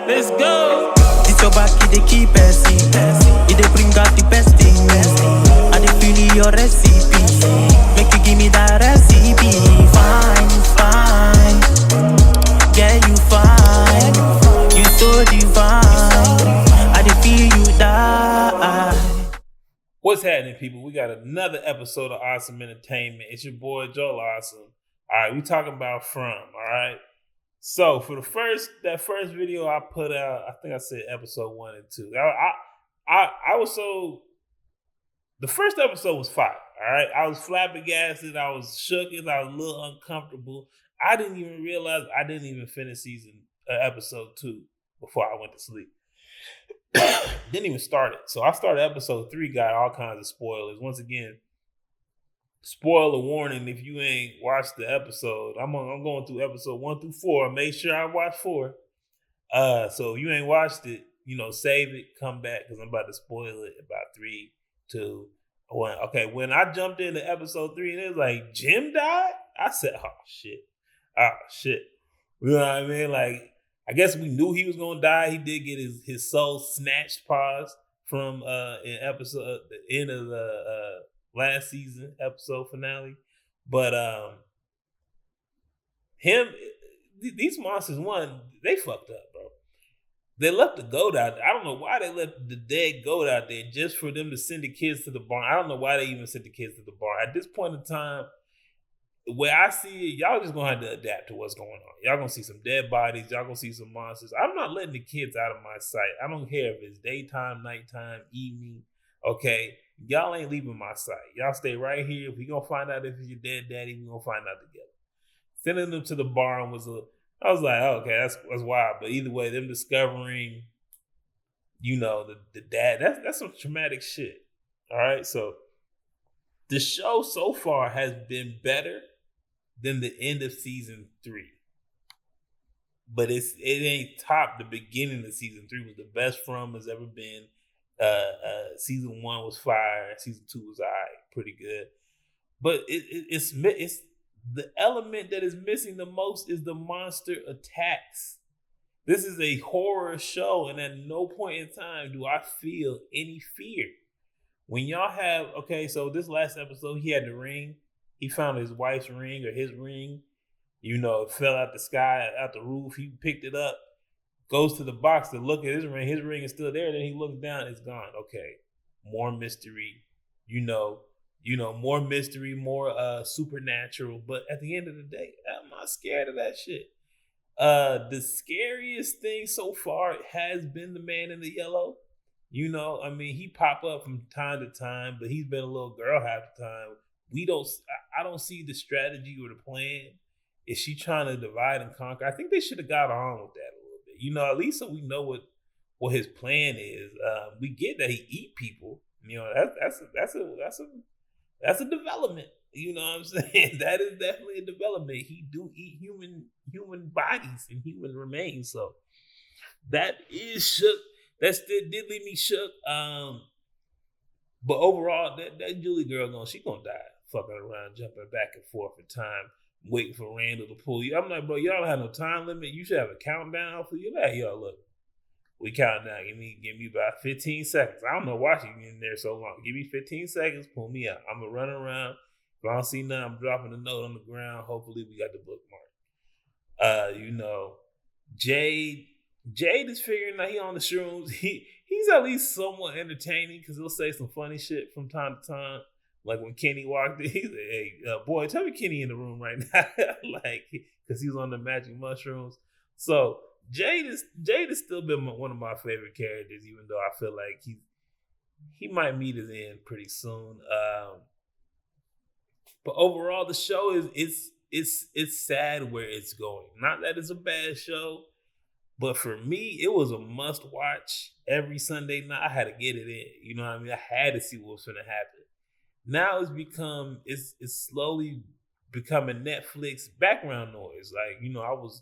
Let's go. It's your back, it dey keep passing. It dey bring out the best thing. I dey feel your recipe. Make you give me that recipe. Fine, fine. Yeah, you fine. You so divine. I dey feel you die. What's happening, people? We got another episode of Awesome Entertainment. It's your boy Joel Awesome. All right, we talking about From. All right. So for that first video I put out, I think I said episode 1 and 2. I was the first episode was fire. All right, I was flabbergasted. I was shook. I was a little uncomfortable. I didn't even realize I didn't even finish episode 2 before I went to sleep. Didn't even start it. So I started episode 3, got all kinds of spoilers. Once again, spoiler warning if you ain't watched the episode. I'm going through episode 1 through 4. Make sure I watch 4. So if you ain't watched it, save it, come back, because I'm about to spoil it about 3, 2, 1. Okay, when I jumped into episode 3 and it was like, Jim died? I said, oh shit. You know what I mean? Like, I guess we knew he was gonna die. He did get his soul snatched, from the end of the last season episode finale. But these monsters, they fucked up, bro. They left the goat out there. I don't know why they left the dead goat out there just for them to send the kids to the barn. I don't know why they even sent the kids to the barn. At this point in time, the way I see it, y'all just gonna have to adapt to what's going on. Y'all gonna see some dead bodies. Y'all gonna see some monsters. I'm not letting the kids out of my sight. I don't care if it's daytime, nighttime, evening. Okay, y'all ain't leaving my sight. Y'all stay right here. We gonna find out if it's your dead daddy. We gonna find out together. Sending them to the barn I was like, oh, okay, that's wild. But either way, them discovering, the dad, that's some traumatic shit. All right, so the show so far has been better than the end of season 3. But it ain't topped the beginning of season 3. Was the best From has ever been. Season 1 was fire. Season 2 was alright, pretty good. But it's the element that is missing the most is the monster attacks. This is a horror show, and at no point in time do I feel any fear. When y'all have, so this last episode, he had the ring. He found his wife's ring or his ring. It fell out the sky, out the roof. He picked it up, goes to the box to look at his ring. His ring is still there. Then he looks down, it's gone. Okay, more mystery. More mystery, more supernatural. But at the end of the day, I'm not scared of that shit. The scariest thing so far has been the man in the yellow. He pop up from time to time, but he's been a little girl half the time. I don't see the strategy or the plan. Is she trying to divide and conquer? I think they should have got on with that a little bit. At least so we know what his plan is. We get that he eat people. That's a development. You know what I'm saying? That is definitely a development. He do eat human bodies and human remains. So that is shook. That still did leave me shook. But overall, that Julie girl she gonna die. Fucking around, jumping back and forth in time, waiting for Randall to pull you. I'm like, bro, y'all don't have no time limit. You should have a countdown for you. Like, yo, look, we count down. Give me about 15 seconds. I don't know why she in there so long. Give me 15 seconds, pull me out. I'm gonna run around. If I don't see nothing, I'm dropping a note on the ground. Hopefully we got the bookmark. Jade is figuring out he on the shrooms. He's at least somewhat entertaining because he'll say some funny shit from time to time. Like when Kenny walked in, he's like, hey, boy, tell me Kenny in the room right now. Because he's on the magic mushrooms. So Jade has still been one of my favorite characters, even though I feel like he might meet his end pretty soon. But overall, the show it's sad where it's going. Not that it's a bad show, but for me, it was a must watch every Sunday night. I had to get it in. You know what I mean? I had to see what was going to happen. Now it's slowly becoming Netflix background noise. Like, I was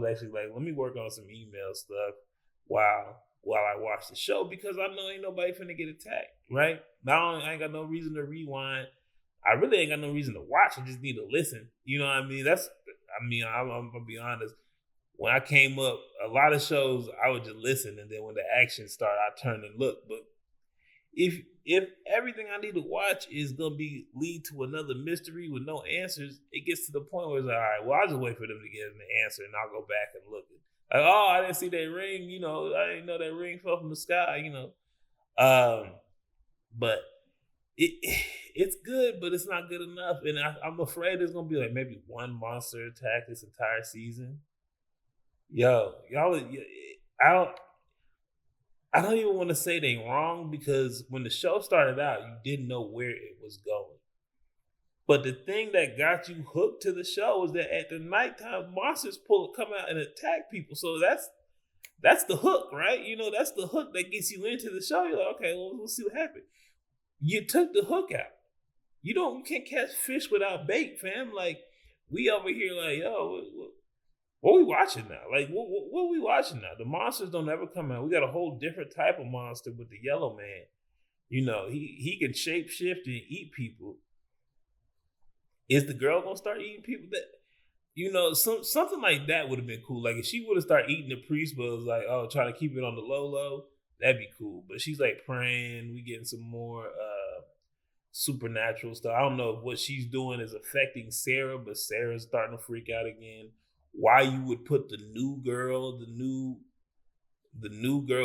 actually like, let me work on some email stuff while I watch the show, because I know ain't nobody finna get attacked, right? Now I ain't got no reason to rewind. I really ain't got no reason to watch. I just need to listen. You know what I mean? I'm gonna be honest. when I came up, a lot of shows I would just listen, and then when the action started, I turn and look. But if everything I need to watch is gonna be lead to another mystery with no answers, it gets to the point where it's like, all right, well, I'll just wait for them to give me the answer, and I'll go back and look. Like, oh, I didn't see that ring. I didn't know that ring fell from the sky. But it's good, but it's not good enough, and I'm afraid there's gonna be like maybe one monster attack this entire season. Yo, y'all, I don't. I don't even want to say they wrong because when the show started out, you didn't know where it was going. But the thing that got you hooked to the show was that at the nighttime, monsters come out and attack people. So that's the hook, right? That's the hook that gets you into the show. You're like, okay, well, we'll see what happens. You took the hook out. You can't catch fish without bait, fam. Like, we over here like, yo, what we watching now? Like, what are we watching now? The monsters don't ever come out. We got a whole different type of monster with the yellow man. He can shape shift and eat people. Is the girl gonna start eating people? Something like that would have been cool. Like if she would have started eating the priest, but it was like, oh, trying to keep it on the low, that'd be cool. But she's like praying. We getting some more supernatural stuff. I don't know if what she's doing is affecting Sarah, but Sarah's starting to freak out again. Why you would put the new girl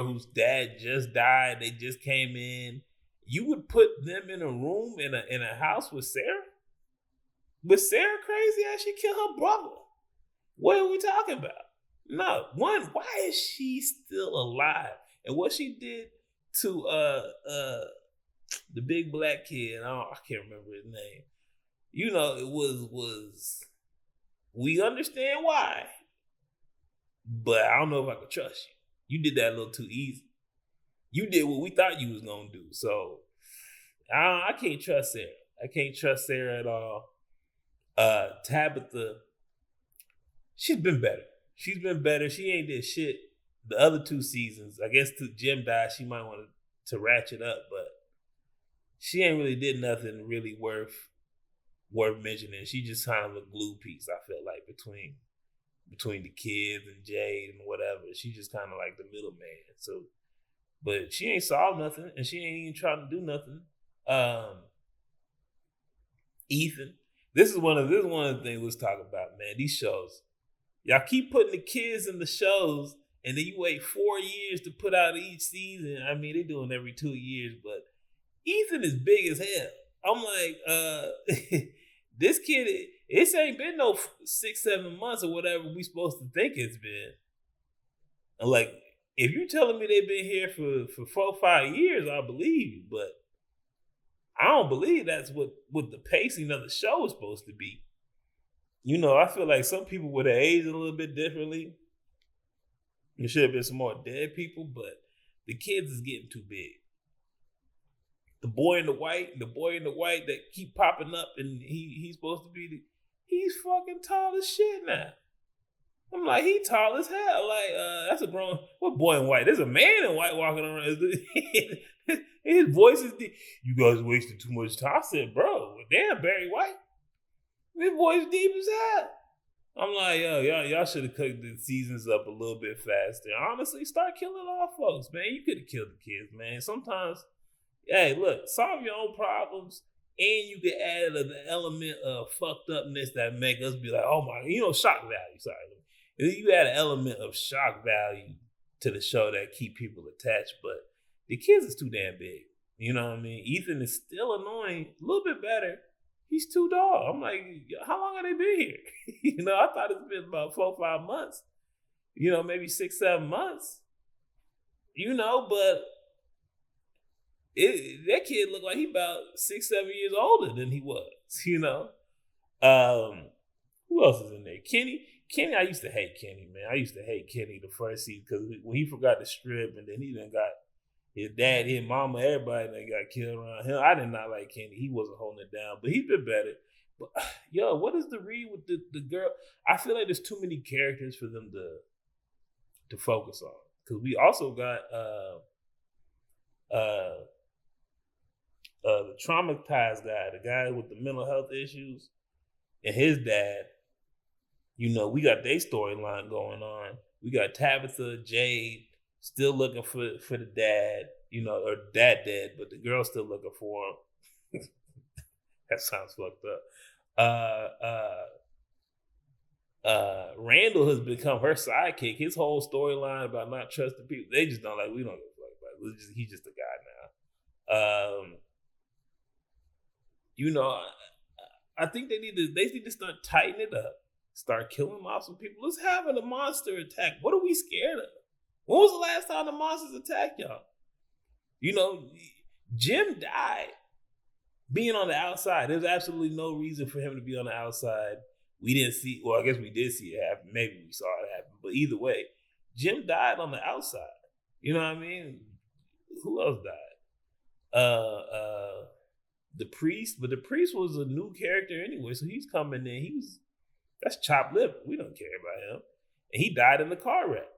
whose dad just died, they just came in, you would put them in a room in a house with Sarah? With Sarah crazy as she killed her brother? What are we talking about? No, one, why is she still alive? And what she did to the big black kid, I can't remember his name. It was we understand why, but I don't know if I could trust you. You did that a little too easy. You did what we thought you was gonna do. So I can't trust Sarah. I can't trust Sarah at all. Tabitha, she's been better. She's been better. She ain't did shit the other 2 seasons. I guess till Jim died, she might want to ratchet up, but she ain't really did nothing really worth mentioning. She just kind of a glue piece, I feel like, between the kids and Jade and whatever. She just kind of like the middleman. So, but she ain't solved nothing, and she ain't even trying to do nothing. Ethan, this is one of the things let's talk about, man. These shows, y'all keep putting the kids in the shows, and then you wait 4 years to put out each season. I mean, they're doing every 2 years, but Ethan is big as hell. I'm like, this kid, it ain't been no 6-7 months or whatever we supposed to think it's been. And like, if you're telling me they've been here for 4-5 years, I believe you, but I don't believe that's what the pacing of the show is supposed to be. I feel like some people would have aged a little bit differently. There should have been some more dead people, but the kids is getting too big. The boy in the white that keep popping up, and he's supposed to be he's fucking tall as shit now. I'm like, he tall as hell. Like, that's a grown, what boy in white? There's a man in white walking around. His voice is deep. You guys wasted too much time. I said, bro, damn, Barry White. His voice deep as hell. I'm like, yo, y'all should have cooked the seasons up a little bit faster. Honestly, start killing all folks, man. You could have killed the kids, man. Sometimes, hey, look, solve your own problems, and you can add the element of fucked upness that make us be like, oh my, shock value. Sorry. You add an element of shock value to the show that keep people attached, but the kids is too damn big. You know what I mean? Ethan is still annoying, a little bit better. He's too tall. I'm like, how long have they been here? I thought it's been about 4 or 5 months. Maybe 6-7 months. But that kid looked like he about 6-7 years older than he was. Who else is in there? Kenny, I used to hate Kenny, man. I used to hate Kenny the first season because when he forgot to strip, and then he done got his dad, his mama, everybody that got killed around him. I did not like Kenny. He wasn't holding it down, but he's been better. But yo, what is the read with the girl? I feel like there's too many characters for them to focus on. Because we also got the traumatized guy, the guy with the mental health issues, and his dad. We got their storyline going on. We got Tabitha, Jade still looking for the dad, or dad dead, but the girl's still looking for him. That sounds fucked up. Randall has become her sidekick. His whole storyline about not trusting people, they just don't like. We don't give a fuck about it. He's just a guy now. I think they need to start tightening it up. Start killing off some people. Let's have a monster attack. What are we scared of? When was the last time the monsters attacked y'all? Jim died being on the outside. There's absolutely no reason for him to be on the outside. We didn't see, well, I guess we did see it happen. Maybe we saw it happen. But either way, Jim died on the outside. You know what I mean? Who else died? The priest. But the priest was a new character anyway. So he's coming in. That's chopped lip. We don't care about him. And he died in the car wreck.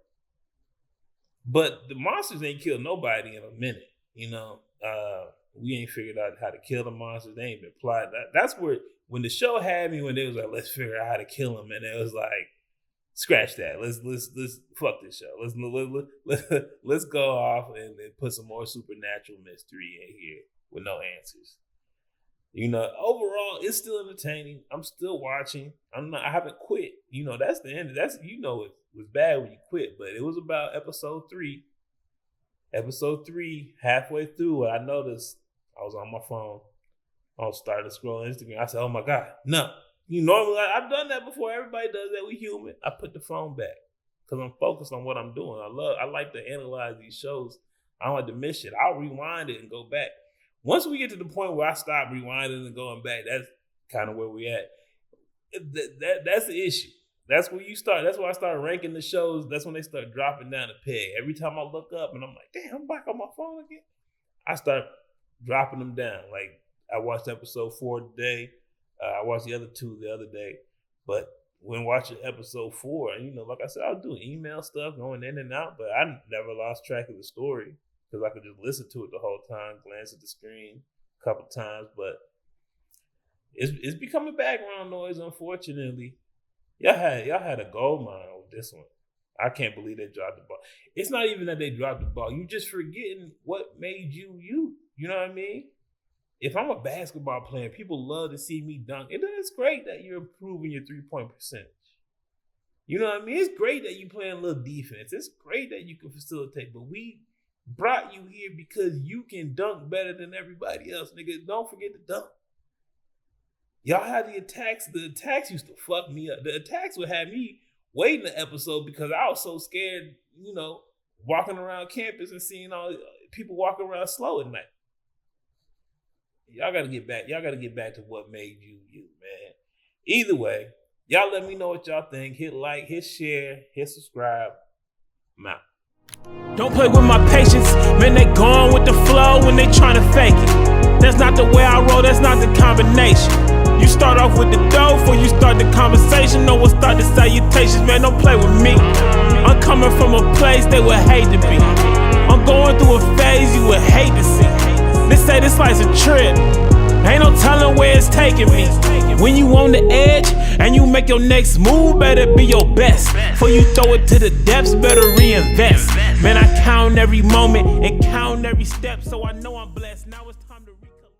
But the monsters ain't killed nobody in a minute. We ain't figured out how to kill the monsters. They ain't been plotted. That's where, when the show had me, when they was like, let's figure out how to kill them, and it was like, scratch that. Let's fuck this show. Let's go off and put some more supernatural mystery in here with no answers. Overall, it's still entertaining. I'm still watching. I haven't quit. That's the end. It was bad when you quit, but it was about episode 3. Episode 3, halfway through, I noticed I was on my phone. I was starting to scroll Instagram. I said, oh my God, no. Normally, I've done that before. Everybody does that. We human. I put the phone back because I'm focused on what I'm doing. I like to analyze these shows. I don't like to miss shit. I'll rewind it and go back. Once we get to the point where I stop rewinding and going back, that's kind of where we at. That's the issue. That's where you start. That's why I start ranking the shows. That's when they start dropping down the peg. Every time I look up and I'm like, damn, I'm back on my phone again. I start dropping them down. Like, I watched episode 4 today. I watched the other 2 the other day. But when watching episode 4, and like I said, I was doing email stuff, going in and out, but I never lost track of the story because I could just listen to it the whole time, glance at the screen a couple times. But it's becoming background noise, unfortunately. Y'all had a gold mine with this one. I can't believe they dropped the ball. It's not even that they dropped the ball. You just forgetting what made you you. You know what I mean? If I'm a basketball player, people love to see me dunk. And then it's great that you're improving your 3-point percentage. You know what I mean? It's great that you playing a little defense. It's great that you can facilitate. But we brought you here because you can dunk better than everybody else. Nigga, don't forget to dunk. Y'all had the attacks. The attacks used to fuck me up. The attacks would have me waiting the episode because I was so scared, walking around campus and seeing all people walking around slow at night. Y'all got to get back. Y'all got to get back to what made you, man. Either way, y'all let me know what y'all think. Hit like, hit share, hit subscribe. I'm out. Don't play with my patience. Man, they gone with the flow when they trying to fake it. That's not the way I roll. That's not the combination. You start off with the dough before you start the conversation. No one start the salutations, man, don't play with me. I'm coming from a place they would hate to be. I'm going through a phase you would hate to see. They say this life's a trip. Ain't no telling where it's taking me. When you on the edge and you make your next move, better be your best. Before you throw it to the depths, better reinvest. Man, I count every moment and count every step, so I know I'm blessed. Now it's